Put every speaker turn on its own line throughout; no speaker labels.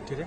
Today?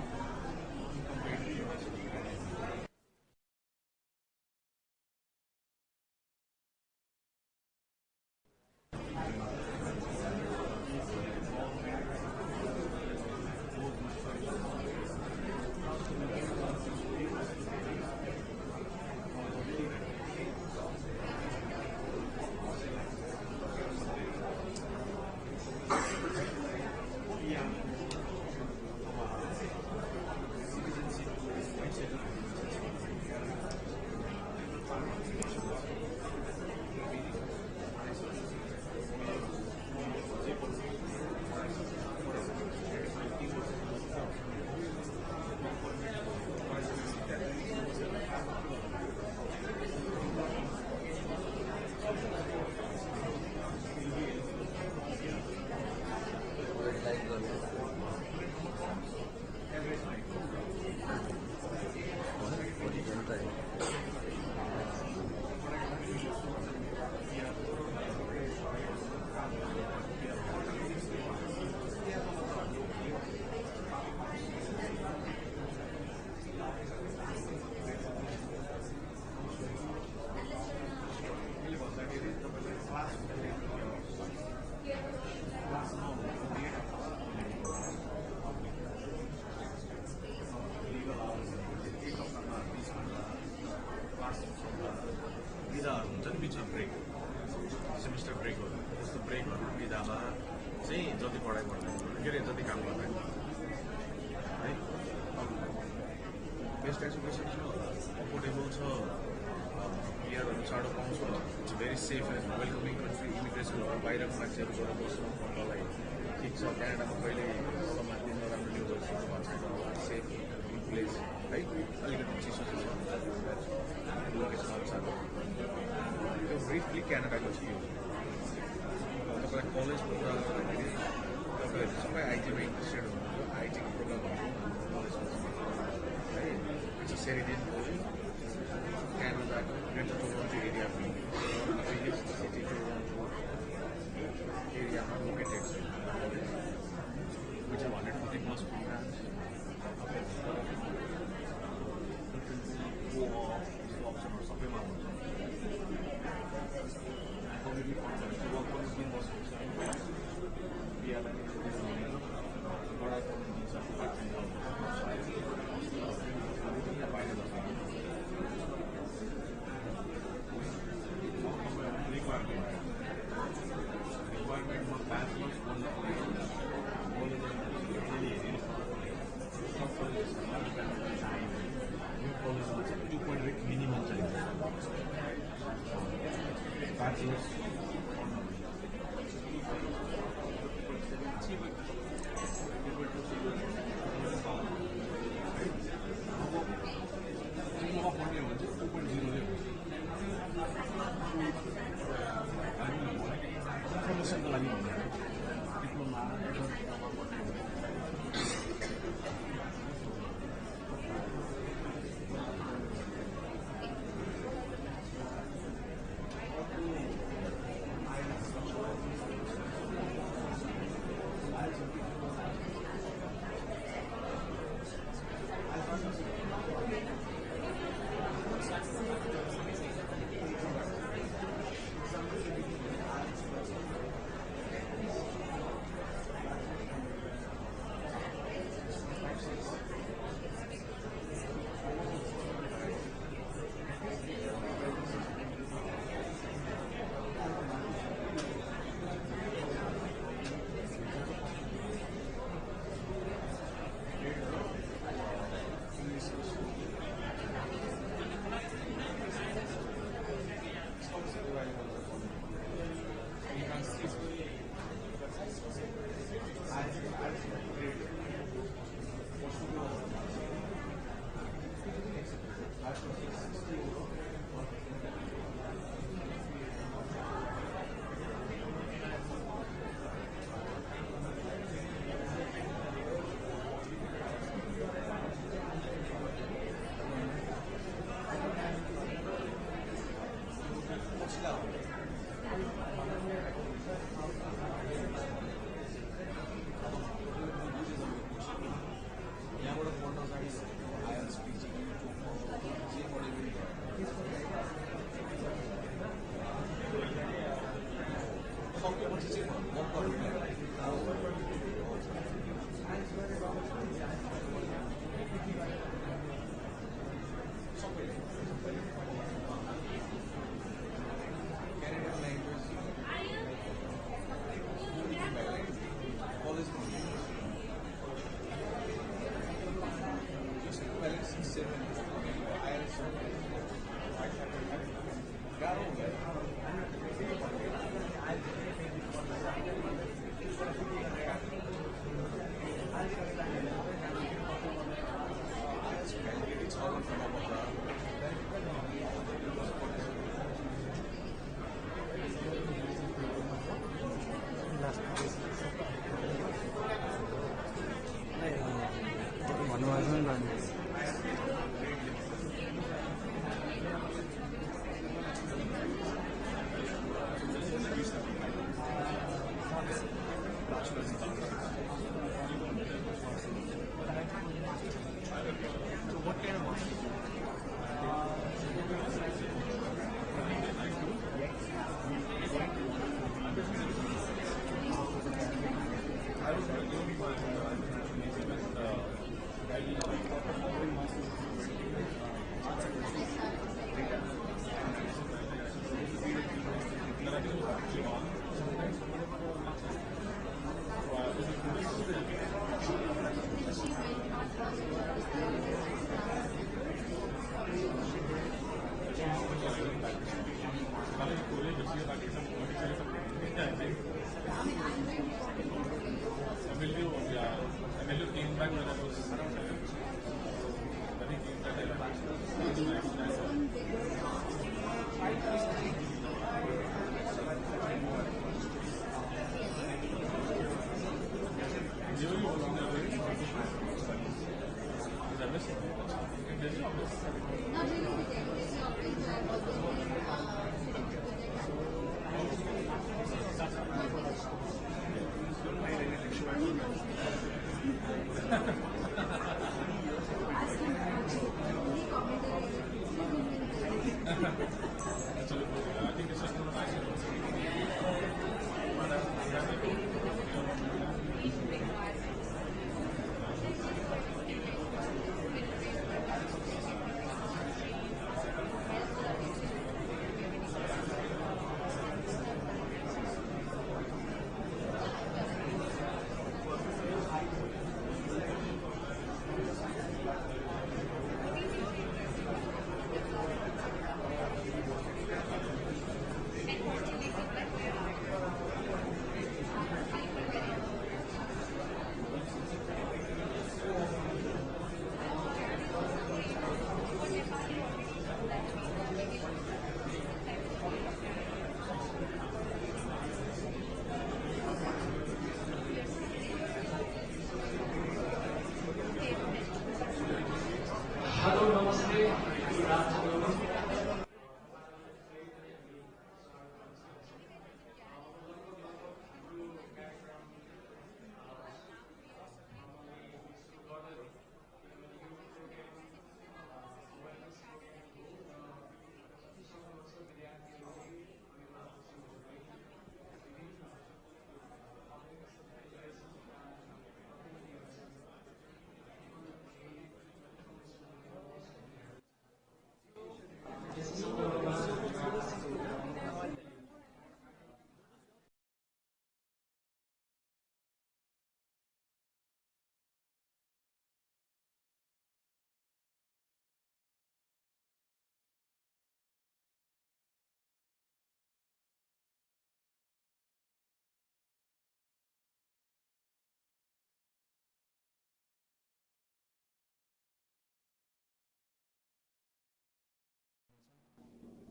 Semester ब्रेकहरू त्यस्तो ब्रेकहरू बिदामा चाहिँ जति पढाइ गर्दैन के अरे जति काम गर्दैन है बेस्ट एजुकेसन छ अफोर्डेबल छ बिहारहरू चाँडो पाउँछ it's very safe and welcoming country इमिग्रेसनहरू बाहिरको मान्छेहरू गएर बस्नु भन्नलाई ठिक छ क्यानाडामा कहिले समाजले नराम्रो न्युजहरू सुन्नु भएको छैन सेफ इन प्लेस है अलिकति चिसो चिसो लोकेसनहरू छ त्यो ब्रिफली क्यानाडाको थियो तपाईँलाई कलेजको कुरा गर्दाखेरि तपाईँहरू सबै आइटीमा इन्ट्रेस्टेड हुनुहुन्छ आइटीको प्रोग्रामहरू कलेजमा है इट्स सेरिडियन कलेज क्यानाडाको ग्रेटर टोरोन्टो एरियाको बिगेस्ट सिटी टोरोन्टो एरियामा लोकेटेड छ विच 140 प्लस प्रोग्राम्स अप्सनहरू सबैमा हुन्छ कम्युनिटी फन्डहरू वर्क पनि दिनुपर्छ बिहालाई पढाइ पनि दिन्छ पार्ट टाइम बाहिर रिक्वायरमेन्टमा ब्याचलर्स कलेजमा चाहिँ 2.8 मिनिमम चाहिन्छ ब्याचलर्स डिप्लोमा पढ्ने हो भने चाहिँ 2.0 नै हुन्छ इन्फर्मेसनको लागि भन्ने डिप्लोमा सकेपछि चाहिँ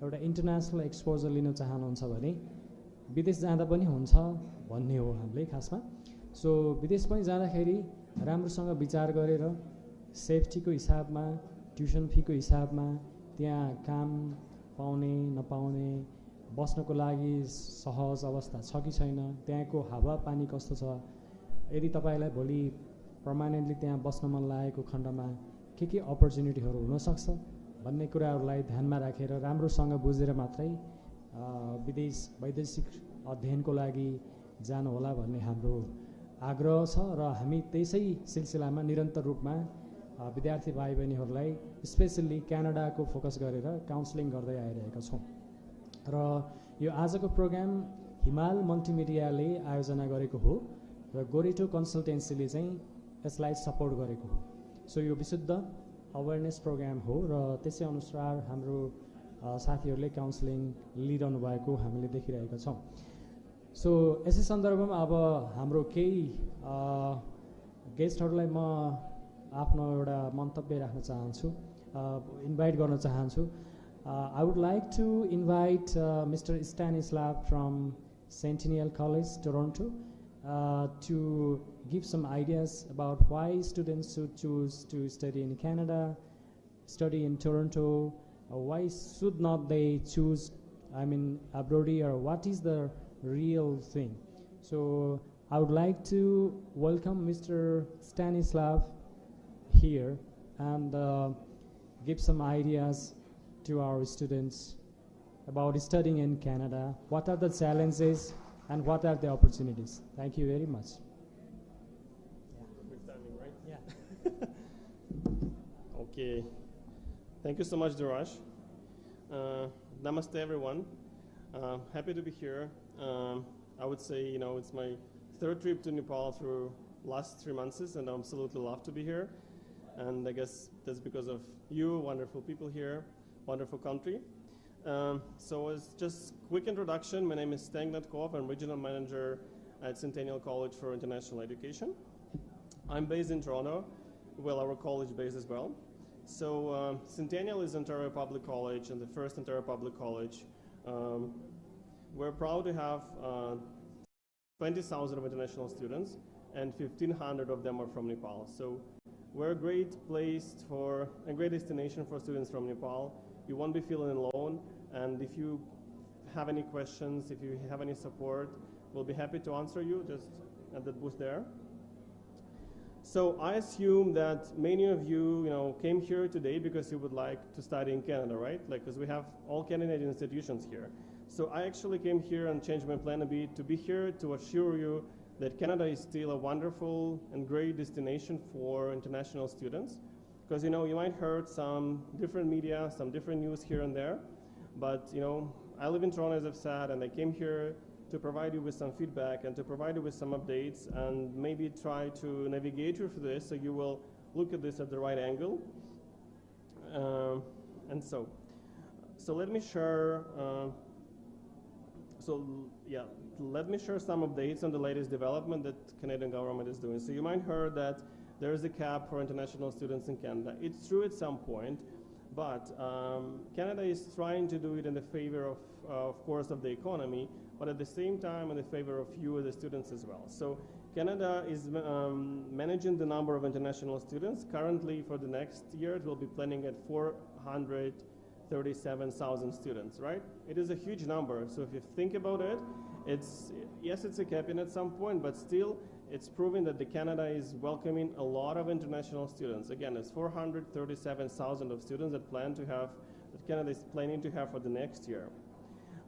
एउटा इन्टरनेसनल एक्सपोजर लिन चाहनुहुन्छ भने विदेश जाँदा पनि हुन्छ भन्ने हो हामीले खासमा। सो विदेश पनि जाँदाखेरि राम्रोसँग विचार गरेर सेफ्टीको हिसाबमा, ट्युसन फीको हिसाबमा, त्यहाँ काम पाउने नपाउने, बस्नको लागि सहज अवस्था छ कि छैन, त्यहाँको हावापानी कस्तो छ, यदि तपाईँलाई भोलि पर्मानेन्टली त्यहाँ बस्न मन लागेको खण्डमा के अपर्च्युनिटीहरू हुनसक्छ भन्ने कुराहरूलाई ध्यानमा राखेर राम्रोसँग बुझेर मात्रै वैदेशिक अध्ययनको लागि जानुहोला भन्ने हाम्रो आग्रह छ र हामी त्यसै सिलसिलामा निरन्तर रूपमा विद्यार्थी भाइ बहिनीहरूलाई स्पेसल्ली क्यानाडाको फोकस गरेर काउन्सिलिङ गर्दै आइरहेका छौँ र यो आजको प्रोग्राम हिमाल मल्टिमिडियाले आयोजना गरेको हो र गोरेटो कन्सल्टेन्सीले चाहिँ यसलाई सपोर्ट गरेको हो। सो यो विशुद्ध अवेरनेस प्रोग्राम हो र त्यसै अनुसार हाम्रो साथीहरूले काउन्सिलिङ लिइरहनु भएको हामीले देखिरहेका छौँ। सो यसै सन्दर्भमा अब हाम्रो केही गेस्टहरूलाई म आफ्नो एउटा मन्तव्य राख्न चाहन्छु, इन्भाइट गर्न चाहन्छु। I would like to invite Mr. Stanislav from Centennial College, Toronto, to give some ideas about why students should choose to study in Canada, study in Toronto, or why should not they choose, abroad, or what is the real thing. So I would like to welcome Mr. Stanislav here and give some ideas to our students about studying in Canada. What are the challenges and what are the opportunities? Thank you very much.
Quick timing, right?
Yeah.
Okay. Thank you so much, Darash. Namaste, everyone. Happy to be here. I would say, it's my third trip to Nepal through last 3 months, and I absolutely love to be here. And I guess that's because of you, wonderful people here, wonderful country. So as just quick introduction, my name is Stang Natkov. I'm regional manager at Centennial College for International Education. I'm based in Toronto, well, our college based as well. So Centennial is Ontario Public College and the first Ontario Public College. We're proud to have 20,000 of international students, and 1,500 of them are from Nepal. So we're a great place for a great destination for students from Nepal. You won't be feeling alone, and if you have any questions, if you have any support, we'll be happy to answer you just at the booth there. So I assume that many of you, came here today because you would like to study in Canada, right? Because we have all Canadian institutions here. So I actually came here and changed my plan a bit to be here to assure you that Canada is still a wonderful and great destination for international students. Because, you might heard some different media, some different news here and there. But, I live in Toronto, as I've said, and I came here to provide you with some feedback and to provide you with some updates and maybe try to navigate you through this so you will look at this at the right angle. So let me share let me share some updates on the latest development that Canadian government is doing. So you might heard that there is a cap for international students in Canada. It's true at some point, but Canada is trying to do it in the favor of course, of the economy, but at the same time in the favor of you as the students as well. So Canada is managing the number of international students. Currently, for the next year, it will be planning at 437,000 students, right? It is a huge number. So if you think about it, it's a cap in at some point, but still it's proving that Canada is welcoming a lot of international students. Again, it's 437,000 of students that Canada is planning to have for the next year.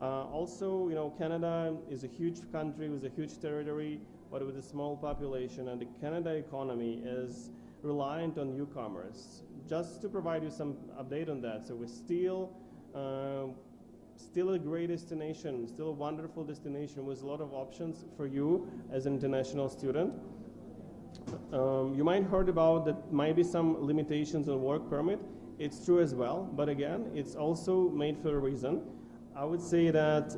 Also, Canada is a huge country with a huge territory, but with a small population, and the Canada economy is reliant on newcomers. Just to provide you some update on that, so we're still a great destination, still a wonderful destination with a lot of options for you as an international student. You might heard about that might be some limitations on work permit. It's true as well, but again, it's also made for a reason. I would say that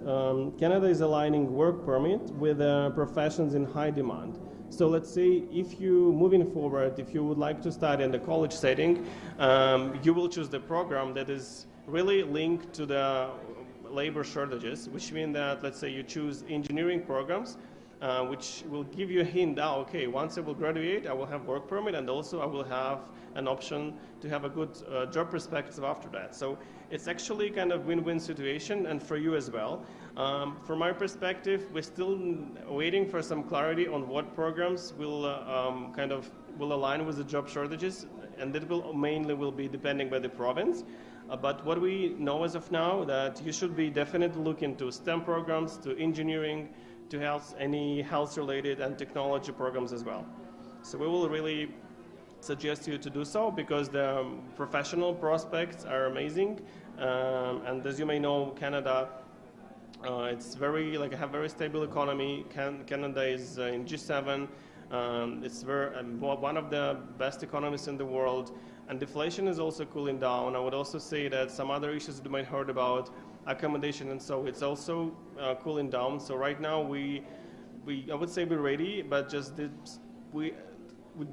Canada is aligning work permit with professions in high demand. So let's say if you, moving forward, if you would like to study in the college setting, you will choose the program that is really linked to the labor shortages, which mean that, let's say you choose engineering programs, which will give you a hint, okay, once I will graduate, I will have work permit, and also I will have an option to have a good job perspective after that. So it's actually kind of win-win situation, and for you as well. From my perspective, we're still waiting for some clarity on what programs will align with the job shortages, and that will mainly be depending by the province. But what we know as of now, that you should be definitely looking to STEM programs, to engineering, to health, any health-related and technology programs as well. So we will really suggest you to do so because the professional prospects are amazing. And as you may know, Canada, it's very have very stable economy. Canada is in G7. It's one of the best economies in the world, and deflation is also cooling down. I would also say that some other issues you might heard about, accommodation, and so it's also cooling down. So right now I would say we're ready, but we're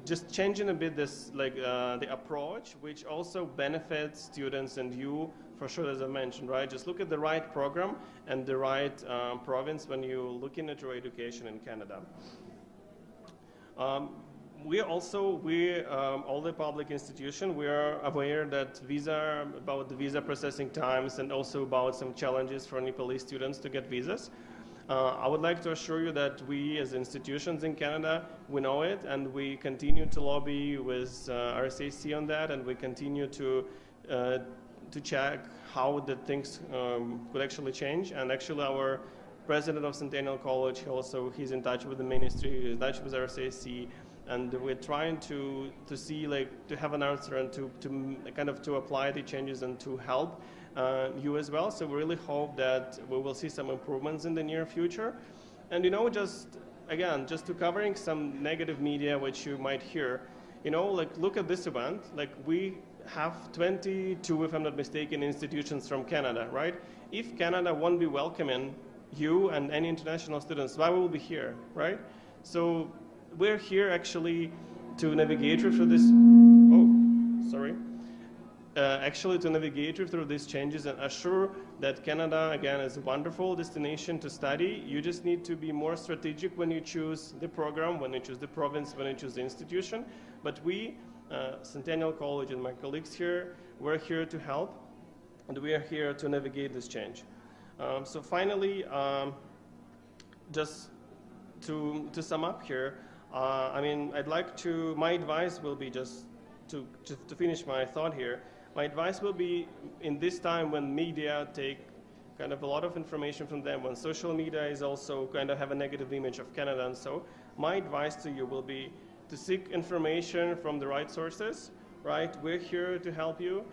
just changing a bit this the approach, which also benefits students and you for sure, as I mentioned, right? Just look at the right program and the right province when you're looking at your education in Canada. All the public institution, we are aware that about the visa processing times and also about some challenges for Nepalese students to get visas. I would like to assure you that we as institutions in Canada, we know it, and we continue to lobby with RSAC on that, and we continue to check how the things could actually change. And actually our president of Centennial College, he's in touch with the ministry, he's in touch with RSAC, and we're trying to see to have an answer and to apply the changes and to help you as well. So we really hope that we will see some improvements in the near future. And just to covering some negative media which you might hear, look at this event. We have 22, if I'm not mistaken, institutions from Canada, right? If Canada won't be welcoming you and any international students, why will we be here, right? So we're here actually to navigate you through this. Actually to navigate you through these changes and assure that Canada, again, is a wonderful destination to study. You just need to be more strategic when you choose the program, when you choose the province, when you choose the institution. But we, Centennial College and my colleagues here, we're here to help, and we are here to navigate this change. So finally, just to sum up here, my advice will be just to finish my thought here. My advice will be in this time when media take a lot of information from them, when social media is also have a negative image of Canada, and so my advice to you will be to seek information from the right sources, right? We're here to help you.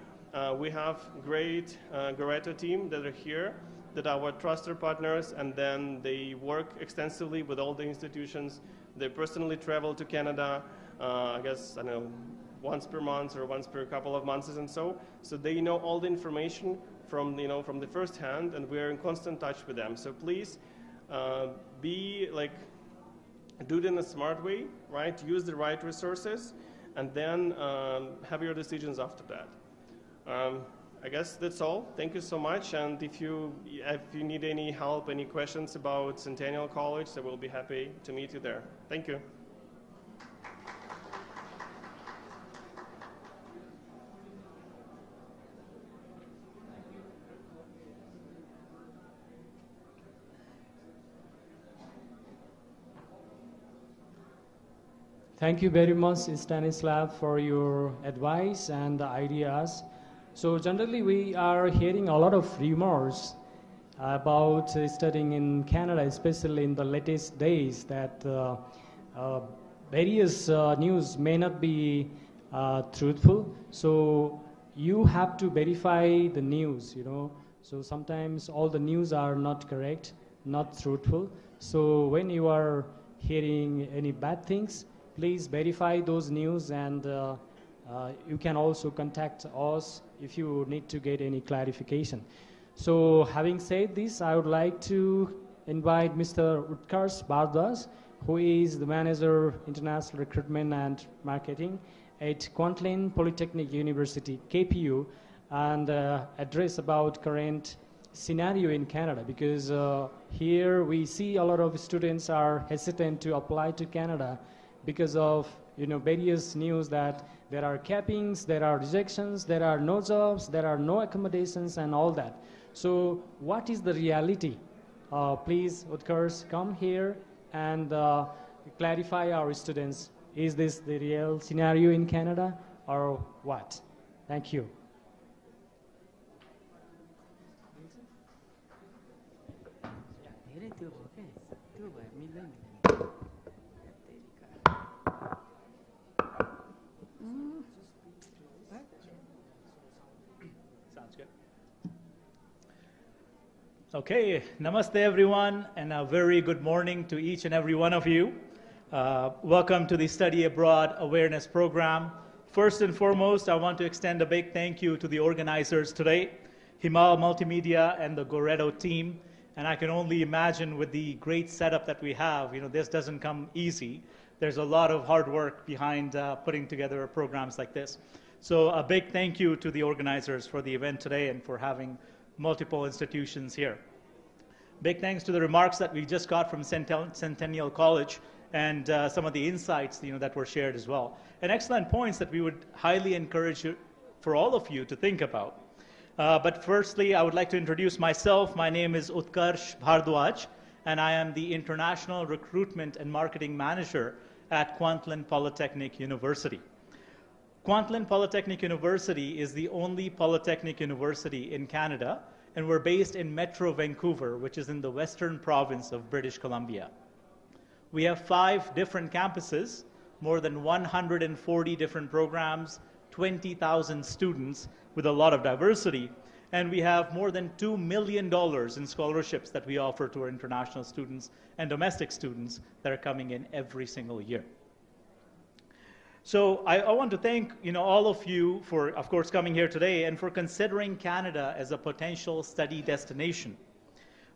We have great Goreto team that are here, that are our trusted partners, and then they work extensively with all the institutions. They personally travel to Canada, once per month or once per couple of months and so they know all the information from the first hand, and we're in constant touch with them. So please do it in a smart way, right? Use the right resources, and then have your decisions after that. I guess that's all. Thank you so much, and if you need any help, any questions about Centennial College, I will be happy to meet you there. Thank you.
Thank you very much, Stanislav, for your advice and ideas. So generally, we are hearing a lot of rumors about studying in Canada, especially in the latest days, that various news may not be truthful. So you have to verify the news, So sometimes all the news are not correct, not truthful. So when you are hearing any bad things, please verify those news, and you can also contact us if you need to get any clarification. So having said this, I would like to invite Mr. Utkarsh Bardwaj, who is the Manager International Recruitment and Marketing at Kwantlen Polytechnic University, KPU, and address about current scenario in Canada, because here we see a lot of students are hesitant to apply to Canada because of various news that there are cappings, there are rejections, there are no jobs, there are no accommodations, and all that. So what is the reality? Please, Utkarsh, come here and clarify our students. Is this the real scenario in Canada or what? Thank you.
Okay, त्यो भए मिल्दैन नि।
Sounds good. Okay, namaste everyone, and a very good morning to each and every one of you. Welcome to the Study Abroad Awareness Program. First and foremost, I want to extend a big thank you to the organizers today, Himal Multimedia and the Goreto team. And I can only imagine with the great setup that we have, this doesn't come easy. There's a lot of hard work behind putting together programs like this. So a big thank you to the organizers for the event today and for having multiple institutions here. Big thanks to the remarks that we just got from Centennial College and some of the insights that were shared as well. And excellent points that we would highly encourage for all of you to think about. But firstly, I would like to introduce myself. My name is Utkarsh Bhardwaj, and I am the International Recruitment and Marketing Manager at Kwantlen Polytechnic University. Kwantlen Polytechnic University is the only polytechnic university in Canada, and we're based in Metro Vancouver, which is in the western province of British Columbia. We have 5 different campuses, more than 140 different programs, 20,000 students with a lot of diversity, and we have more than $2 million in scholarships that we offer to our international students and domestic students that are coming in every single year. So I want to thank all of you for, of course, coming here today and for considering Canada as a potential study destination.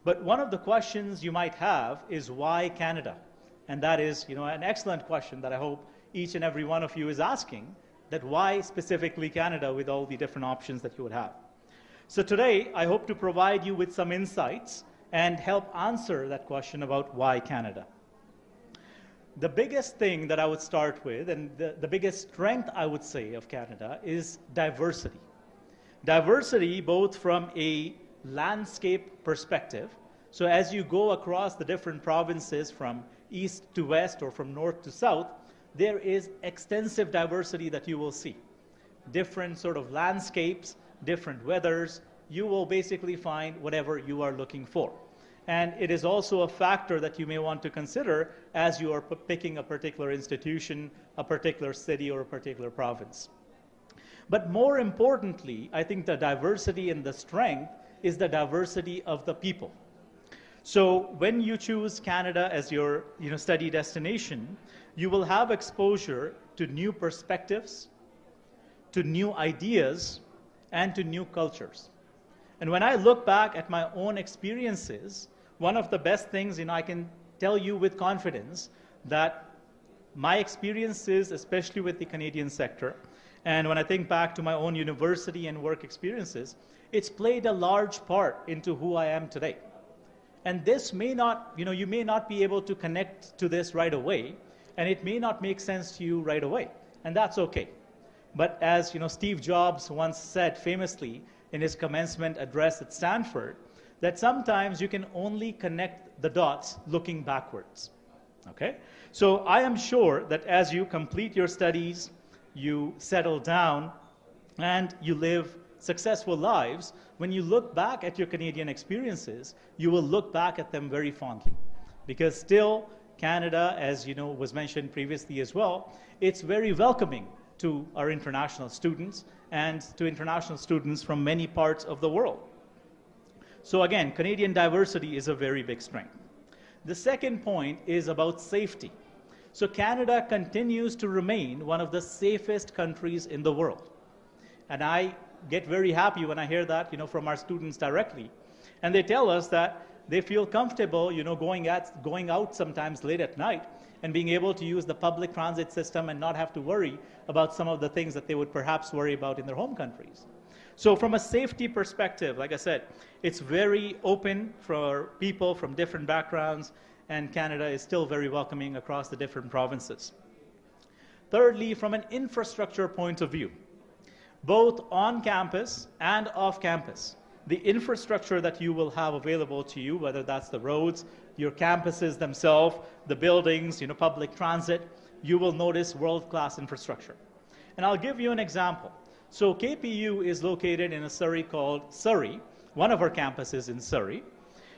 But one of the questions you might have is why Canada? And that is an excellent question that I hope each and every one of you is asking, that why specifically Canada with all the different options that you would have. So today, I hope to provide you with some insights and help answer that question about why Canada. The biggest thing that I would start with, and the biggest strength I would say of Canada, is diversity. Diversity both from a landscape perspective, so as you go across the different provinces from east to west or from north to south, there is extensive diversity that you will see. Different sort of landscapes, different weathers, you will basically find whatever you are looking for. And it is also a factor that you may want to consider as you are picking a particular institution, a particular city, or a particular province. But more importantly, I think the diversity and the strength is the diversity of the people. So when you choose Canada as your study destination, you will have exposure to new perspectives, to new ideas, and to new cultures. And when I look back at my own experiences, one of the best things I can tell you with confidence that my experiences, especially with the Canadian sector, and when I think back to my own university and work experiences, it's played a large part into who I am today. And this may not, you may not be able to connect to this right away, and it may not make sense to you right away, and that's okay. But as Steve Jobs once said famously in his commencement address at Stanford, that sometimes you can only connect the dots looking backwards. Okay? So I am sure that as you complete your studies, you settle down, and you live successful lives, when you look back at your Canadian experiences, you will look back at them very fondly. Because still, Canada, as was mentioned previously as well, it's very welcoming to our international students and to international students from many parts of the world. So again, Canadian diversity is a very big strength. The second point is about safety. So Canada continues to remain one of the safest countries in the world. And I get very happy when I hear that from our students directly. And they tell us that they feel comfortable going out sometimes late at night and being able to use the public transit system and not have to worry about some of the things that they would perhaps worry about in their home countries. So from a safety perspective, like I said, it's very open for people from different backgrounds, and Canada is still very welcoming across the different provinces. Thirdly, from an infrastructure point of view, both on campus and off campus, the infrastructure that you will have available to you, whether that's the roads, your campuses themselves, the buildings, public transit, you will notice world-class infrastructure. And I'll give you an example. So KPU is located in a Surrey called Surrey, one of our campuses in Surrey.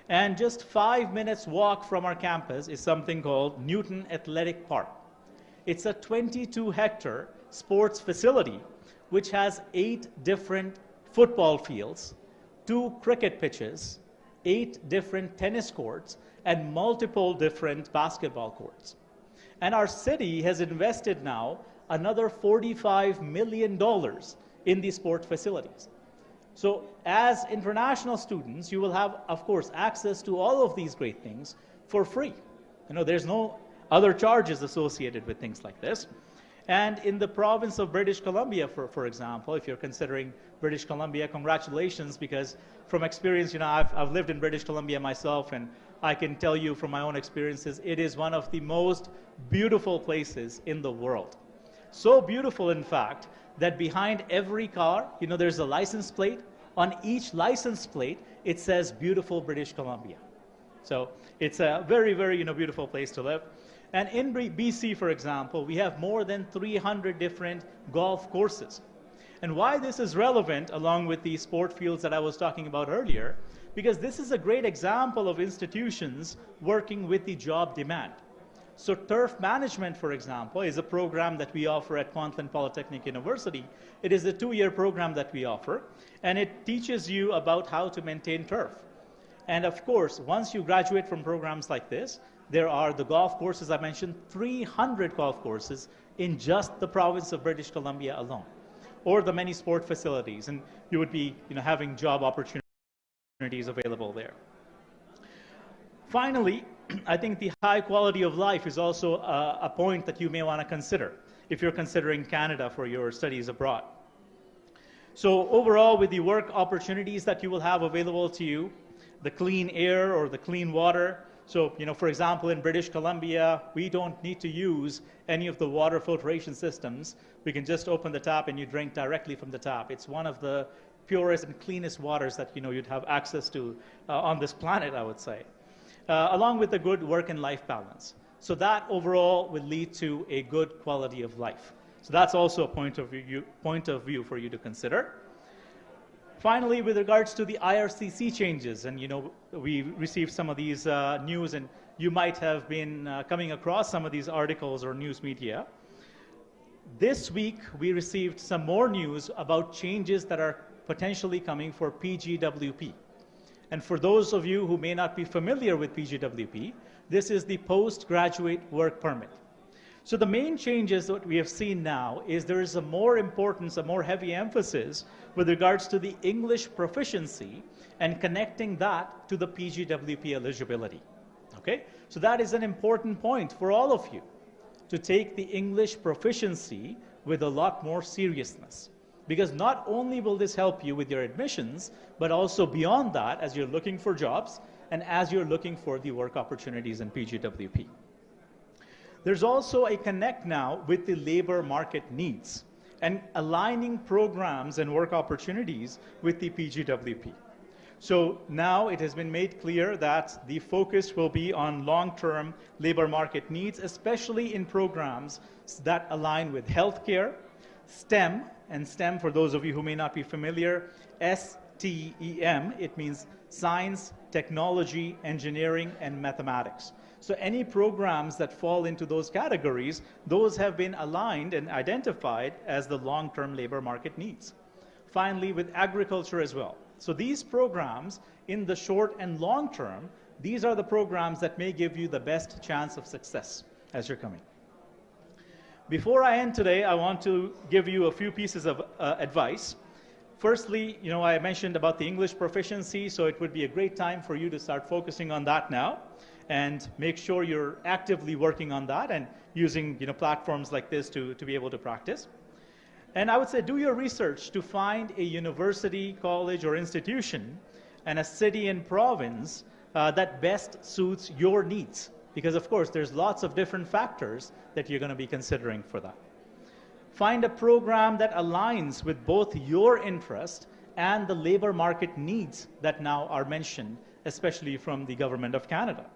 And just 5 minutes walk from our campus is something called Newton Athletic Park. It's a 22-hectare sports facility which has 8 different football fields, 2 cricket pitches, 8 different tennis courts, and multiple different basketball courts. And our city has invested now another $45 million in these sports facilities. So as international students, you will have, of course, access to all of these great things for free. There's no other charges associated with things like this. And in the province of British Columbia, for example, if you're considering British Columbia, congratulations, because from experience, I've lived in British Columbia myself, and I can tell you from my own experiences, it is one of the most beautiful places in the world. So beautiful, in fact, that behind every car, there's a license plate. On each license plate, it says beautiful British Columbia. So it's a very, very, beautiful place to live. And in BC, for example, we have more than 300 different golf courses. And why this is relevant, along with the sport fields that I was talking about earlier, because this is a great example of institutions working with the job demand. So turf management, for example, is a program that we offer at Kwantlen Polytechnic University. It is a 2-year program that we offer, and it teaches you about how to maintain turf. And of course, once you graduate from programs like this, there are the golf courses I mentioned, 300 golf courses in just the province of British Columbia alone, or the many sport facilities, and you would be having job opportunities available there. Finally, I think the high quality of life is also a point that you may want to consider if you're considering Canada for your studies abroad. So overall, with the work opportunities that you will have available to you, the clean air or the clean water. So, for example, in British Columbia, we don't need to use any of the water filtration systems. We can just open the tap and you drink directly from the tap. It's one of the purest and cleanest waters that you'd have access to on this planet, I would say. Along with a good work and life balance. So that overall will lead to a good quality of life. So that's also a point of view for you to consider. Finally, with regards to the IRCC changes, and we received some of these news, and you might have been coming across some of these articles or news media. This week, we received some more news about changes that are potentially coming for PGWP. And for those of you who may not be familiar with PGWP, this is the Postgraduate Work Permit. So the main changes that we have seen now is there is a more importance, a more heavy emphasis with regards to the English proficiency and connecting that to the PGWP eligibility. Okay? So that is an important point for all of you, to take the English proficiency with a lot more seriousness. Because not only will this help you with your admissions, but also beyond that as you're looking for jobs and as you're looking for the work opportunities in PGWP. There's also a connect now with the labor market needs and aligning programs and work opportunities with the PGWP. So now it has been made clear that the focus will be on long-term labor market needs, especially in programs that align with healthcare, STEM, and STEM, for those of you who may not be familiar, STEM, it means science, technology, engineering, and mathematics. So any programs that fall into those categories, those have been aligned and identified as the long-term labor market needs. Finally, with agriculture as well. So these programs, in the short and long term, these are the programs that may give you the best chance of success as you're coming. Before I end today, I want to give you a few pieces of advice. Firstly, I mentioned about the English proficiency, so it would be a great time for you to start focusing on that now and make sure you're actively working on that and using platforms like this to be able to practice. And I would say do your research to find a university, college, or institution and a city and province that best suits your needs. Because of course, there's lots of different factors that you're going to be considering for that. Find a program that aligns with both your interest and the labor market needs that now are mentioned, especially from the Government of Canada.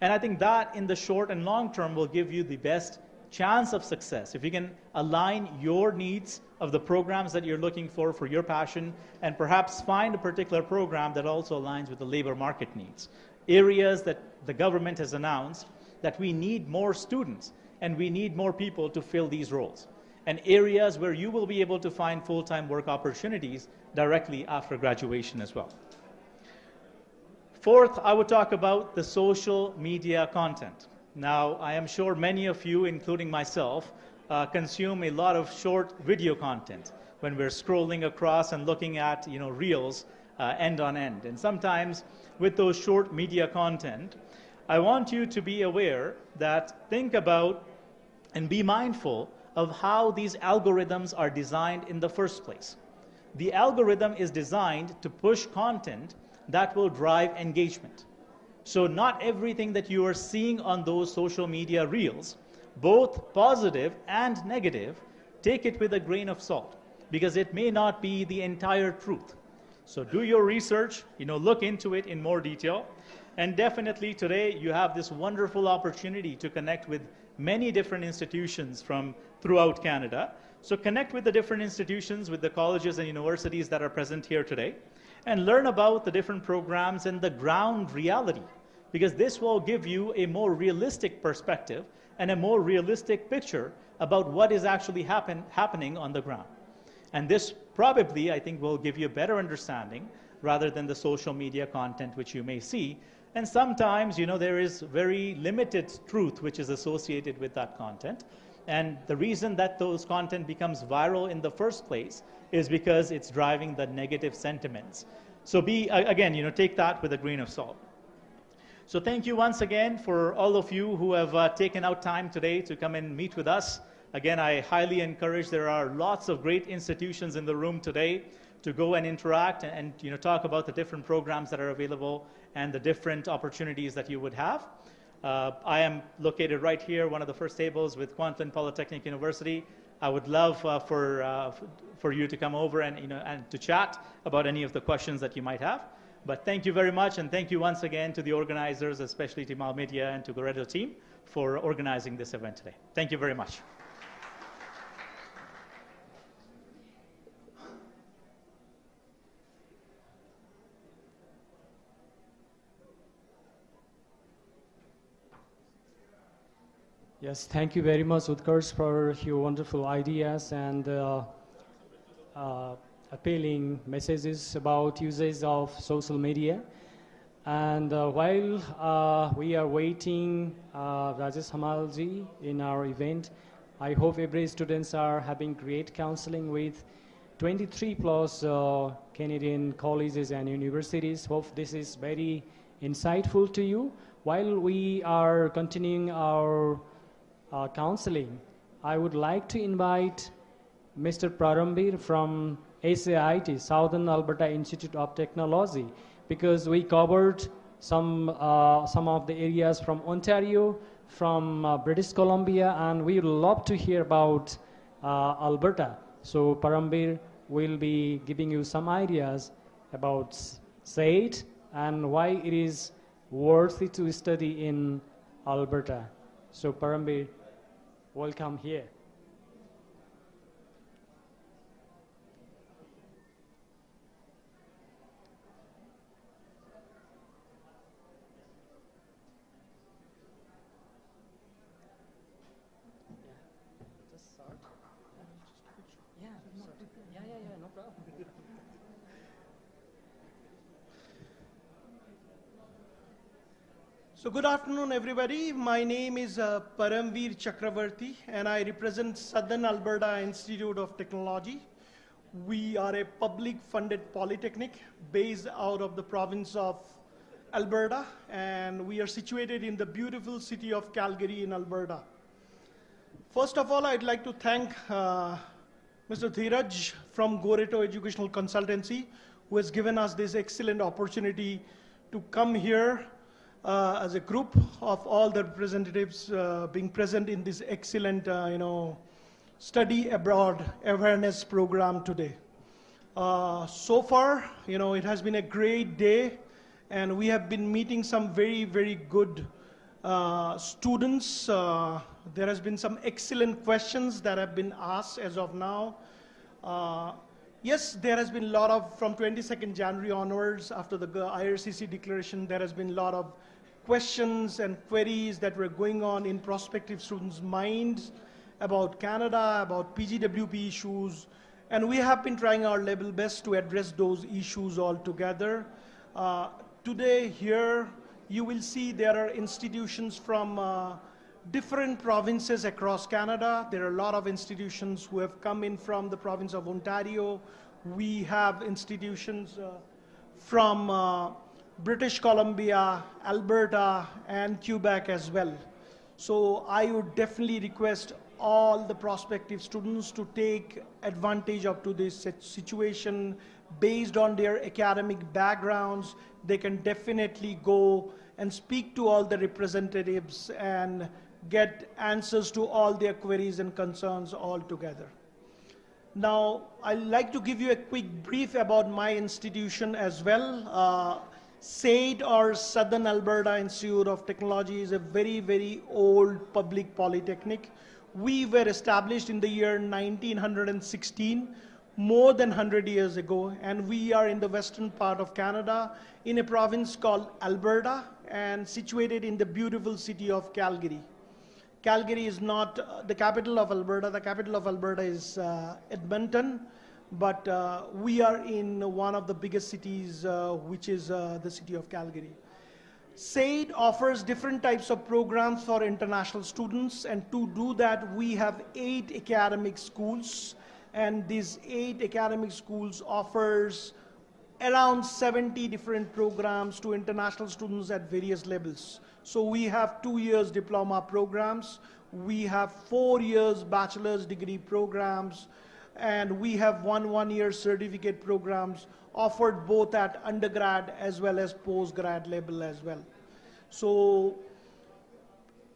And I think that in the short and long term will give you the best chance of success. If you can align your needs of the programs that you're looking for your passion, and perhaps find a particular program that also aligns with the labor market needs. areas that the government has announced that we need more students and we need more people to fill these roles, and areas where you will be able to find full-time work opportunities directly after graduation as well. Fourth, I would talk about the social media content. Now, I am sure many of you, including myself, consume a lot of short video content when we're scrolling across and looking at reels end on end. And sometimes with those short media content, I want you to be aware that think about and be mindful of how these algorithms are designed in the first place. The algorithm is designed to push content that will drive engagement. So not everything that you are seeing on those social media reels, both positive and negative, take it with a grain of salt, because it may not be the entire truth. So do your research, look into it in more detail. And definitely today you have this wonderful opportunity to connect with many different institutions from throughout Canada. So connect with the different institutions, with the colleges and universities that are present here today, and learn about the different programs and the ground reality, because this will give you a more realistic perspective and a more realistic picture about what is actually happening on the ground. And this probably, I think, will give you a better understanding rather than the social media content which you may see. And sometimes, there is very limited truth which is associated with that content. And the reason that those content becomes viral in the first place is because it's driving the negative sentiments. So again, take that with a grain of salt. So thank you once again for all of you who have taken out time today to come and meet with us. Again, I highly encourage, there are lots of great institutions in the room today to go and interact and talk about the different programs that are available and the different opportunities that you would have. I am located right here, one of the first tables with Kwantlen Polytechnic University. I would love for you to come over and to chat about any of the questions that you might have. But thank you very much, and thank you once again to the organizers, especially to Mal Media and to the Redo team for organizing this event today. Thank you very much.
Yes, thank you very much, Utkarsh, for your wonderful ideas and appealing messages about usage of social media. And while we are waiting Rajesh Hamalji in our event, I hope every students are having great counseling with 23 plus Canadian colleges and universities. Hope this is very insightful to you. While we are continuing our counseling, I would like to invite Mr. Prarambir from SAIT, Southern Alberta Institute of Technology, because we covered some of the areas from Ontario, from British Columbia, and we would love to hear about Alberta. So Parambir will be giving you some ideas about SAIT and why it is worthy to study in Alberta. So Parambir, welcome here. No problem.
So good afternoon, everybody. My name is Paramveer Chakravarti, and I represent Southern Alberta Institute of Technology. We are a public-funded polytechnic based out of the province of Alberta, and we are situated in the beautiful city of Calgary in Alberta. First of all, I'd like to thank Mr. Dheeraj from Goreto Educational Consultancy, who has given us this excellent opportunity to come here as a group of all the representatives being present in this excellent, study abroad awareness program today. So far, it has been a great day, and we have been meeting some very, very good students. There has been some excellent questions that have been asked as of now. Yes, there has been a lot of, from 22nd January onwards, after the IRCC declaration, there has been a lot of questions and queries that were going on in prospective students' minds about Canada, about PGWP issues, and we have been trying our level best to address those issues altogether. Today here, you will see there are institutions from different provinces across Canada. There are a lot of institutions who have come in from the province of Ontario. We have institutions from British Columbia, Alberta, and Quebec as well. So I would definitely request all the prospective students to take advantage of to this situation based on their academic backgrounds. They can definitely go and speak to all the representatives and get answers to all their queries and concerns all together. Now, I'd like to give you a quick brief about my institution as well. SAIT, or Southern Alberta Institute of Technology, is a very, very old public polytechnic. We were established in the year 1916, more than 100 years ago, and we are in the western part of Canada in a province called Alberta and situated in the beautiful city of Calgary. Calgary is not the capital of Alberta. The capital of Alberta is Edmonton, but we are in one of the biggest cities, which is the city of Calgary. SAIT offers different types of programs for international students, and to do that, we have 8 academic schools, and these 8 academic schools offers around 70 different programs to international students at various levels. So we have 2 years diploma programs, we have 4 years bachelor's degree programs, and we have one-year certificate programs offered both at undergrad as well as postgrad level as well. So,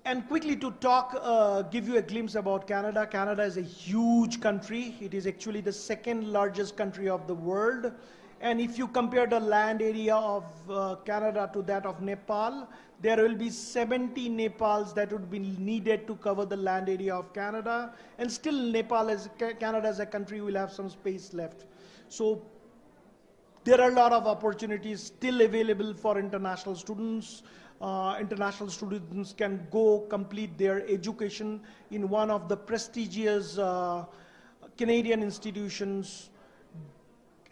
and quickly to talk, give you a glimpse about Canada. Canada is a huge country. It is actually the second largest country of the world. And if you compare the land area of Canada to that of Nepal, there will be 70 Nepals that would be needed to cover the land area of Canada. And still Nepal, as Canada as a country, will have some space left. So there are a lot of opportunities still available for international students. International students can go complete their education in one of the prestigious Canadian institutions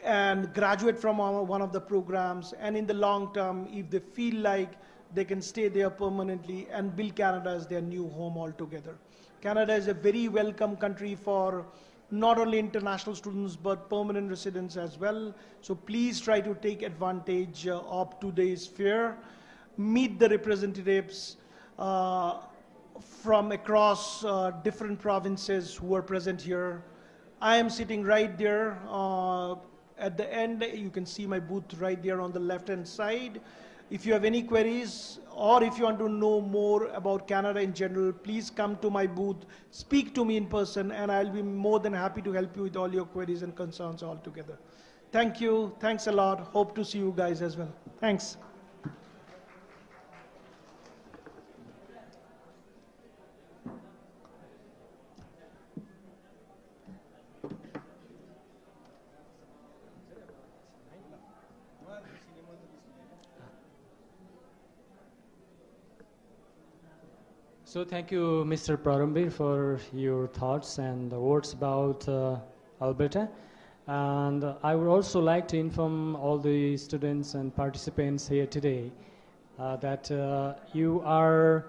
and graduate from one of the programs, and in the long term, if they feel like, they can stay there permanently and build Canada as their new home altogether. Canada is a very welcome country for not only international students but permanent residents as well. So please try to take advantage of today's fair. Meet the representatives from across different provinces who are present here. I am sitting right there at the end. You can see my booth right there on the left-hand side. If you have any queries or if you want to know more about Canada in general, please come to my booth, speak to me in person, and I'll be more than happy to help you with all your queries and concerns all together. Thank you. Thanks a lot. Hope to see you guys as well. Thanks.
So thank you, Mr. Parambir, for your thoughts and the words about Alberta. And I would also like to inform all the students and participants here today that you are,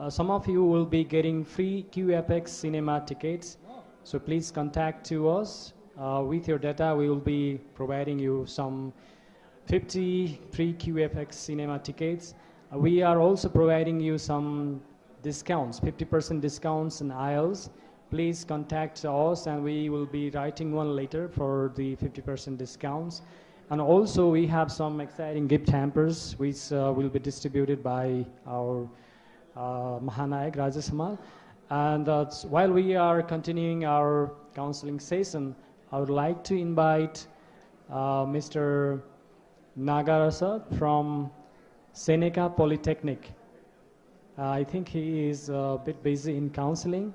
some of you will be getting free QFX cinema tickets. So please contact to us. With your data, we will be providing you some 50 free QFX cinema tickets. We are also providing you some discounts, 50% discounts in aisles. Please contact us and we will be writing one later for the 50% discounts. And also we have some exciting gift hampers which will be distributed by our Mahanayak Rajasamal. And while we are continuing our counseling session, I would like to invite Mr. Nagarasa from Seneca Polytechnic. I think he is a bit busy in counseling.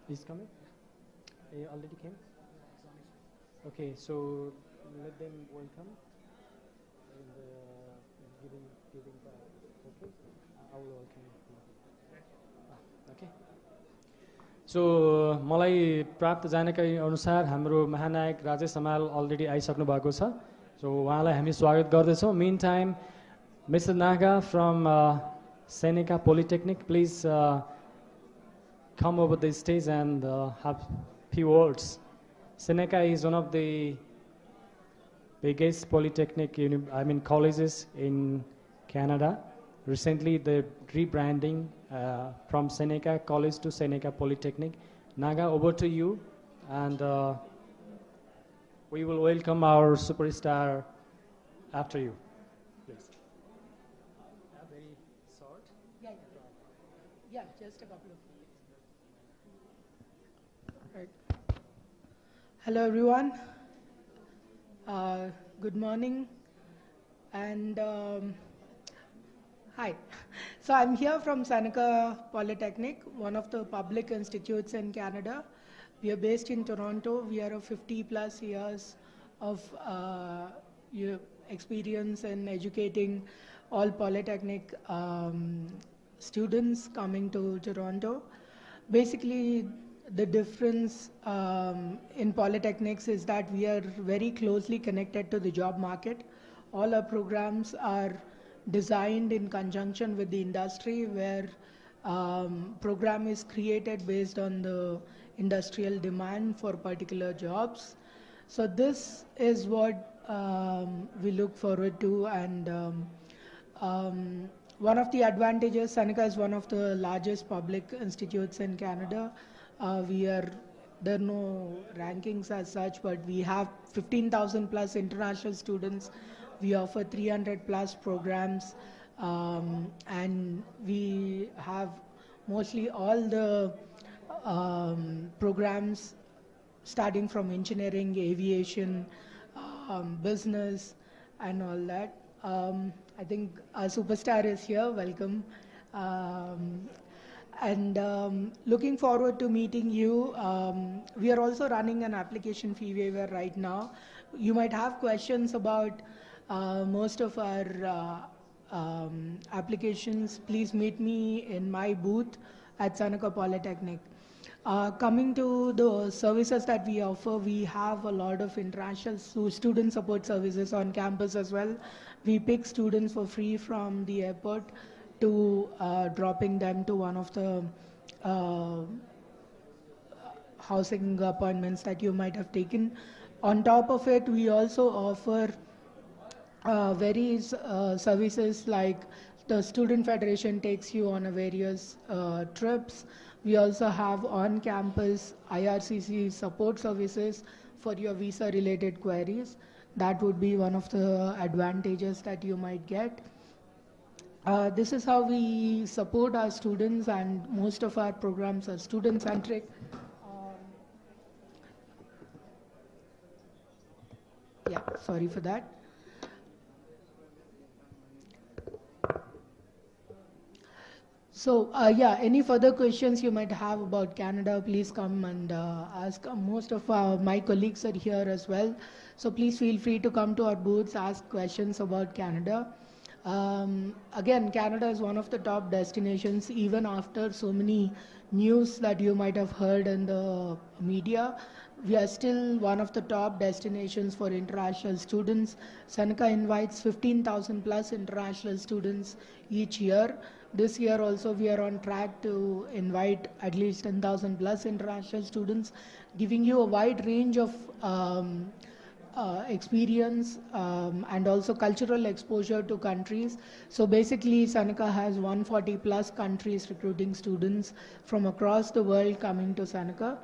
He's coming? He already came? Okay, so let them welcome and giving the okay. I will welcome you. Okay. सो मलाई प्राप्त जानकारी अनुसार हाम्रो महानायक Rajesh Hamal already आइसक्नु भएको छ सो उहाँलाई हामी स्वागत गर्दछौँ मिन time mister Naga from Seneca polytechnic please come over the stage and have few words. Seneca is one of the biggest polytechnic colleges in Canada. Recently, the rebranding from Seneca College to Seneca Polytechnic. Naga, over to you, and we will welcome our superstar after you. Please.
Very short. Yeah, just a couple of minutes. Right. Hello, everyone. Good morning, and hi. So I'm here from Seneca Polytechnic, one of the public institutes in Canada. We are based in Toronto. We are 50 plus years of experience in educating all polytechnic students coming to Toronto. Basically, the difference in polytechnics is that we are very closely connected to the job market. All our programs are designed in conjunction with the industry, where program is created based on the industrial demand for particular jobs. So this is what we look forward to, and one of the advantages, Seneca is one of the largest public institutes in Canada. There are no rankings as such, but we have 15,000 plus international students. We offer 300 plus programs, and we have mostly all the programs starting from engineering, aviation, business, and all that. I think our superstar is here. Welcome. And looking forward to meeting you. We are also running an application fee waiver right now. You might have questions about most of our applications. Please meet me in my booth at Seneca Polytechnic. Coming to the services that we offer, we have a lot of international student support services on campus as well. We pick students for free from the airport to dropping them to one of the housing appointments that you might have taken. On top of it, we also offer various services, like the Student Federation takes you on a various trips. We also have on-campus IRCC support services for your visa-related queries. That would be one of the advantages that you might get. This is how we support our students, and most of our programs are student-centric. Yeah, sorry for that. So, any further questions you might have about Canada, please come and ask. Most of my colleagues are here as well. So please feel free to come to our booths, ask questions about Canada. Again, Canada is one of the top destinations, even after so many news that you might have heard in the media. We are still one of the top destinations for international students. Seneca invites 15,000 plus international students each year. This year also we are on track to invite at least 10,000 plus international students, giving you a wide range of experience and also cultural exposure to countries. So basically, Seneca has 140 plus countries recruiting students from across the world coming to Seneca.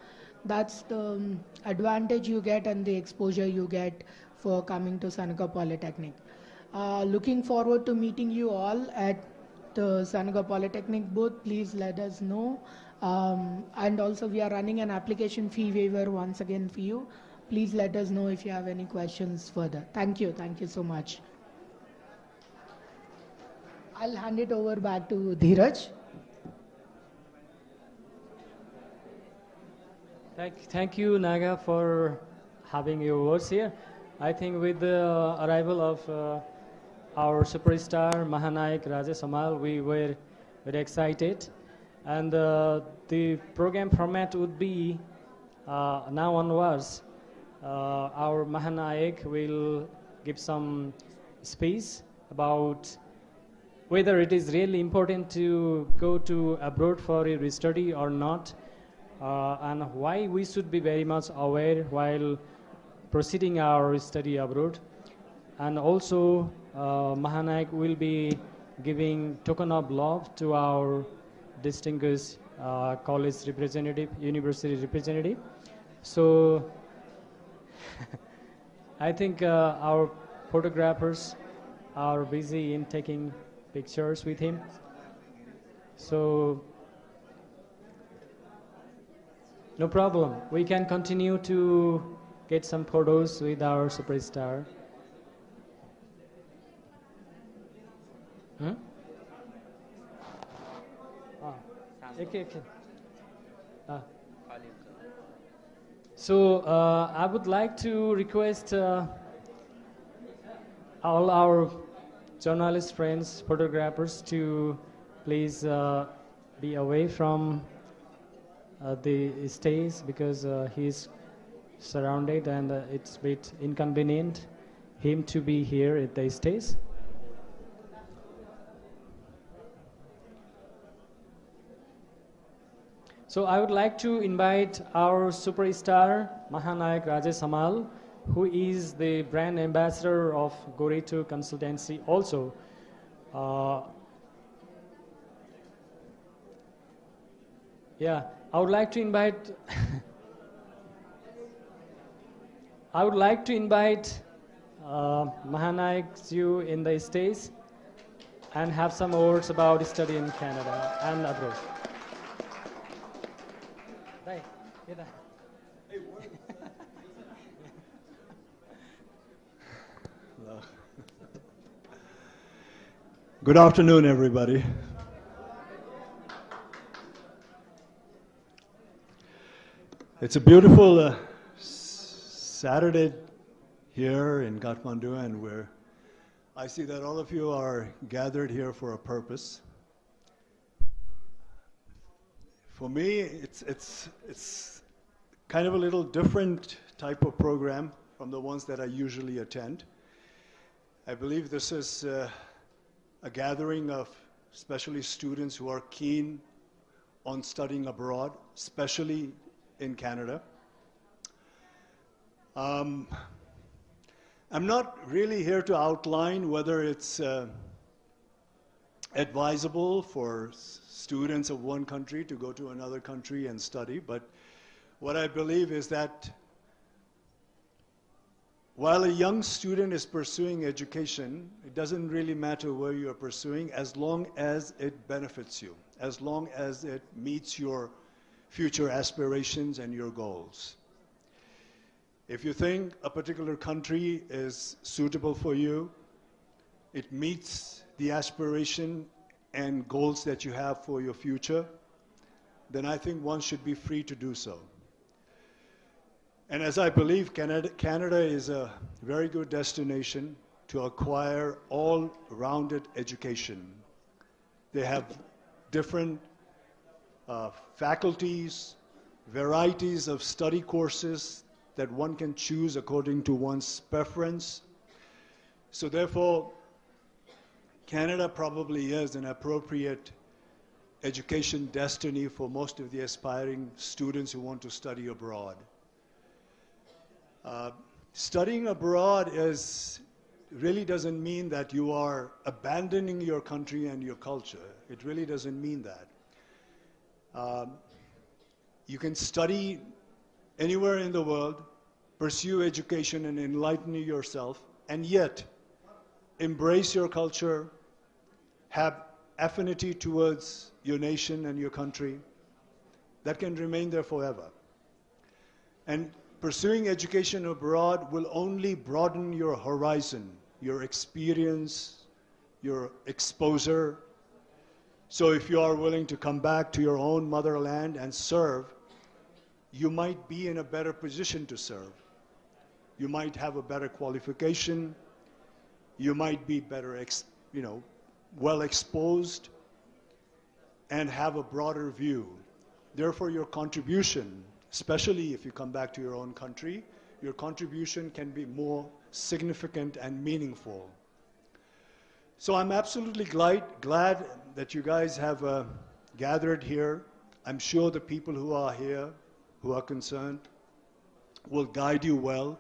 That's the advantage you get and the exposure you get for coming to Seneca Polytechnic. Looking forward to meeting you all at the Seneca Polytechnic booth. Please let us know. And also we are running an application fee waiver once again for you. Please let us know if you have any questions further. Thank you. Thank you so much. I'll hand it over back to Dheeraj.
Thank you, Naga, for having your words here. I think with the arrival of our superstar Mahanayak Rajesh Amal, we were very excited, and the program format would be now onwards. Our Mahanayak will give some space about whether it is really important to go to abroad for a study or not, and why we should be very much aware while proceeding our study abroad. And also, Mahanayak will be giving token of love to our distinguished college representative, university representative. So, I think our photographers are busy in taking pictures with him. So, no problem. We can continue to get some photos with our superstar. Hmm? Okay. So I would like to request all our journalist friends, photographers to please be away from the stage because he's surrounded and it's a bit inconvenient him to be here at the stage. So I would like to invite our superstar Mahanayak Rajesh Amal, who is the brand ambassador of Goreto Consultancy also. Yeah, I would like to invite Mahanayak you in the stage and have some words about study in Canada and abroad.
Good afternoon, everybody. It's a beautiful Saturday here in Kathmandu, and I see that all of you are gathered here for a purpose. For me, it's kind of a little different type of program from the ones that I usually attend. I believe this is a gathering of especially students who are keen on studying abroad, especially in Canada. I'm not really here to outline whether it's advisable for students of one country to go to another country and study, but what I believe is that while a young student is pursuing education, it doesn't really matter where you are pursuing as long as it benefits you, as long as it meets your future aspirations and your goals. If you think a particular country is suitable for you, it meets the aspiration and goals that you have for your future, then I think one should be free to do so. And as I believe, Canada is a very good destination to acquire all-rounded education. They have different faculties, varieties of study courses that one can choose according to one's preference. So therefore, Canada probably is an appropriate education destiny for most of the aspiring students who want to study abroad. Studying abroad really doesn't mean that you are abandoning your country and your culture. It really doesn't mean that. You can study anywhere in the world, pursue education and enlighten yourself, and yet embrace your culture, have affinity towards your nation and your country. That can remain there forever. And pursuing education abroad will only broaden your horizon, your experience, your exposure. So if you are willing to come back to your own motherland and serve, you might be in a better position to serve. You might have a better qualification. You might be better, well exposed and have a broader view. Therefore, your contribution, especially if you come back to your own country, your contribution can be more significant and meaningful. So I'm absolutely glad that you guys have gathered here. I'm sure the people who are here, who are concerned, will guide you well.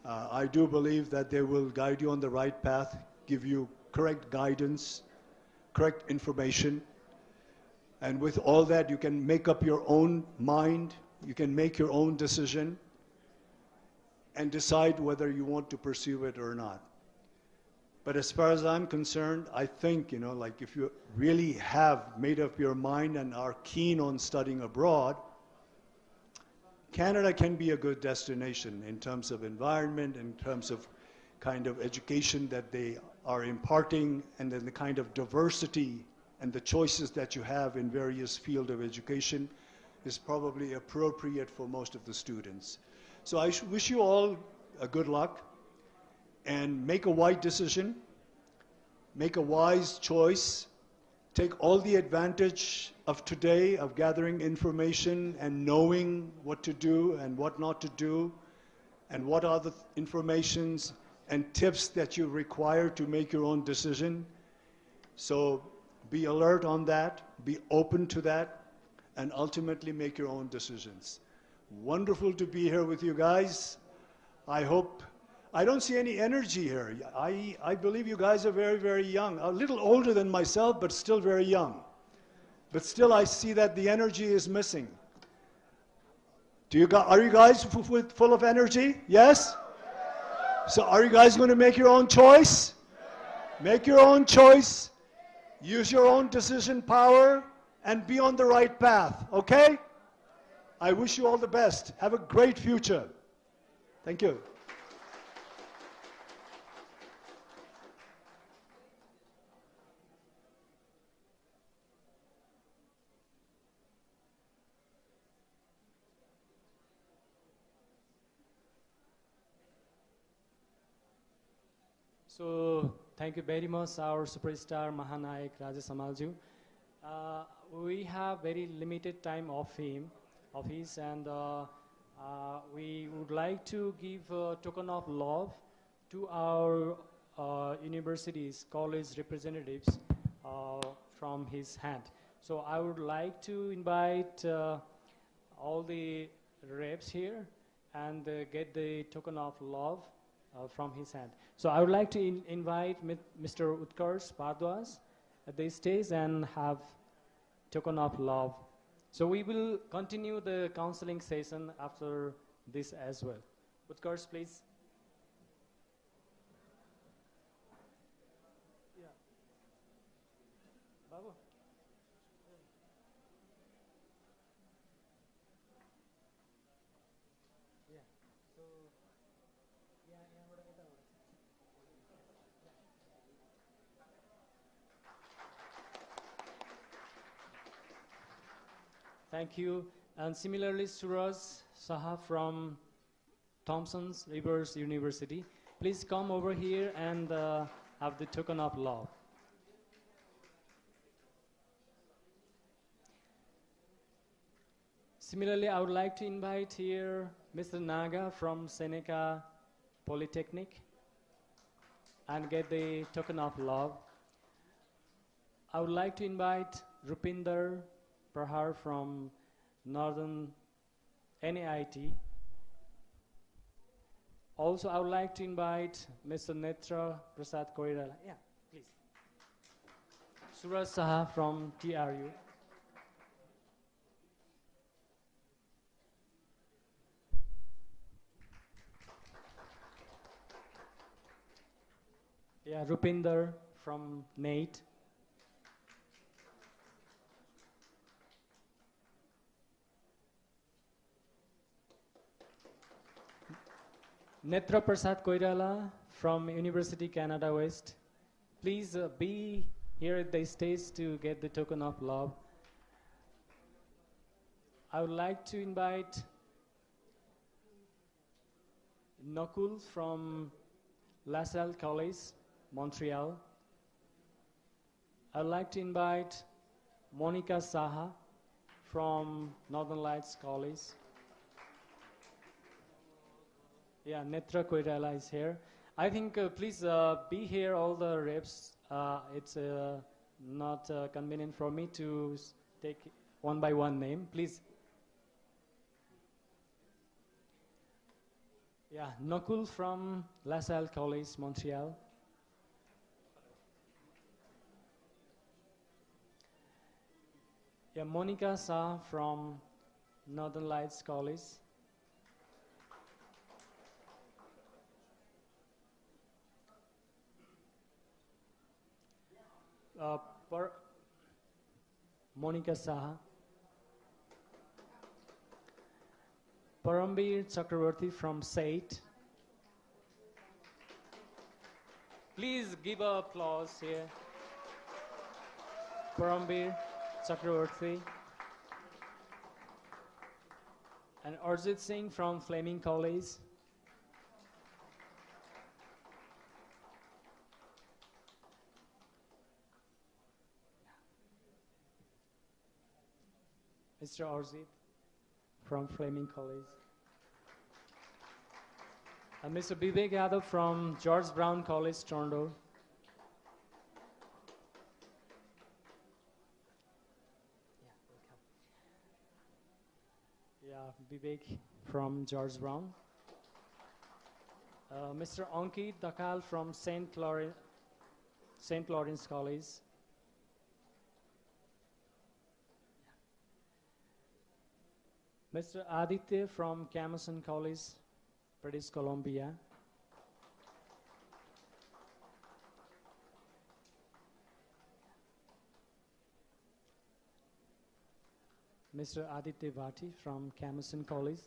I do believe that they will guide you on the right path, give you correct guidance, correct information. And with all that, you can make up your own mind, you can make your own decision, and decide whether you want to pursue it or not. But as far as I'm concerned, I think, like if you really have made up your mind and are keen on studying abroad, Canada can be a good destination in terms of environment, in terms of kind of education that they are imparting, and then the kind of diversity and the choices that you have in various fields of education is probably appropriate for most of the students. So I wish you all a good luck, and make a wise decision, make a wise choice, take all the advantage of today of gathering information and knowing what to do and what not to do, and what are the informations and tips that you require to make your own decision. So be alert on that, be open to that, and ultimately make your own decisions. Wonderful to be here with you guys. I don't see any energy here. I believe you guys are very, very young. A little older than myself, but still very young. But still I see that the energy is missing. Are you guys full of energy? Yes? So are you guys going to make your own choice? Make your own choice. Use your own decision power and be on the right path, okay? I wish you all the best. Have a great future. Thank you.
So thank you very much, our superstar Mahanayak Rajesh Amalju. We have very limited time of his, and we would like to give a token of love to our universities, college representatives from his hand. So I would like to invite all the reps here and get the token of love from his hand. So I would like to invite Mr. Utkarsh Bhardwaj at the stage and have token of love. So we will continue the counseling session after this as well. Utkarsh, please. Yeah. Babu. Yeah. So, yeah, thank you. And similarly, Suraj Saha from Thompson's Rivers University. Please come over here and have the token of love. Similarly, I would like to invite here Mr. Naga from Seneca Polytechnic and get the token of love. I would like to invite Rupinder Prahar from Northern NAIT. Also, I would like to invite Mr. Netra Prasad Koirala. Yeah, please. Suraj Saha from TRU. Yeah, Rupinder from NAIT. Netra Prasad Koirala from University Canada West. Please be here at the stage to get the token of love. I would like to invite Nakul from La Salle College, Montreal. I would like to invite Monica Saha from Northern Lights College. Yeah, Netra Koirala is here. I think please be here, all the reps. It's not convenient for me to take one by one name. Please. Yeah, Nakul from La Salle College, Montreal. Yeah, Monica Sa from Northern Lights College. Monica Saha. Parambir Chakravarti from SAIT. Please give an applause here. Parambir Chakravarti. And Arjit Singh from Fleming College. Mr. Arjit from Fleming College. And Mr. Vivek Yadav from George Brown College, Toronto. Yeah, Vivek from George Brown. Mr. Ankit Dakal from St. Lawrence College. Mr. Aditya from Camerson College, British Columbia. Mr. Aditya Bhati from Camerson College.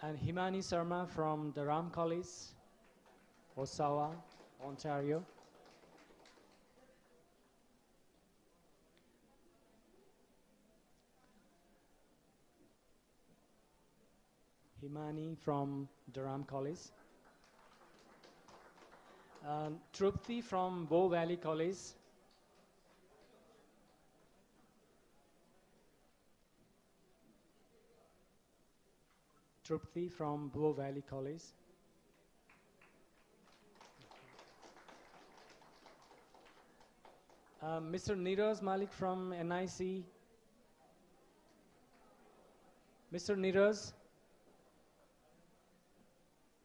And Himani Sharma from Durham College, Oshawa, Ontario. Himani from Durham College. Trupti from Bow Valley College. Trupti from Bow Valley College. Mr. Neeraj Malik from NIC. Mr. Neeraj.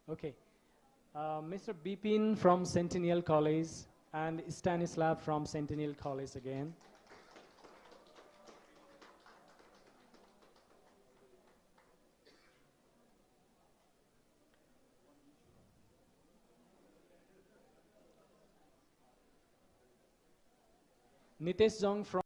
Okay. Mr. Bipin from Centennial College and Stanislav from Centennial College again. Nitesh Jong from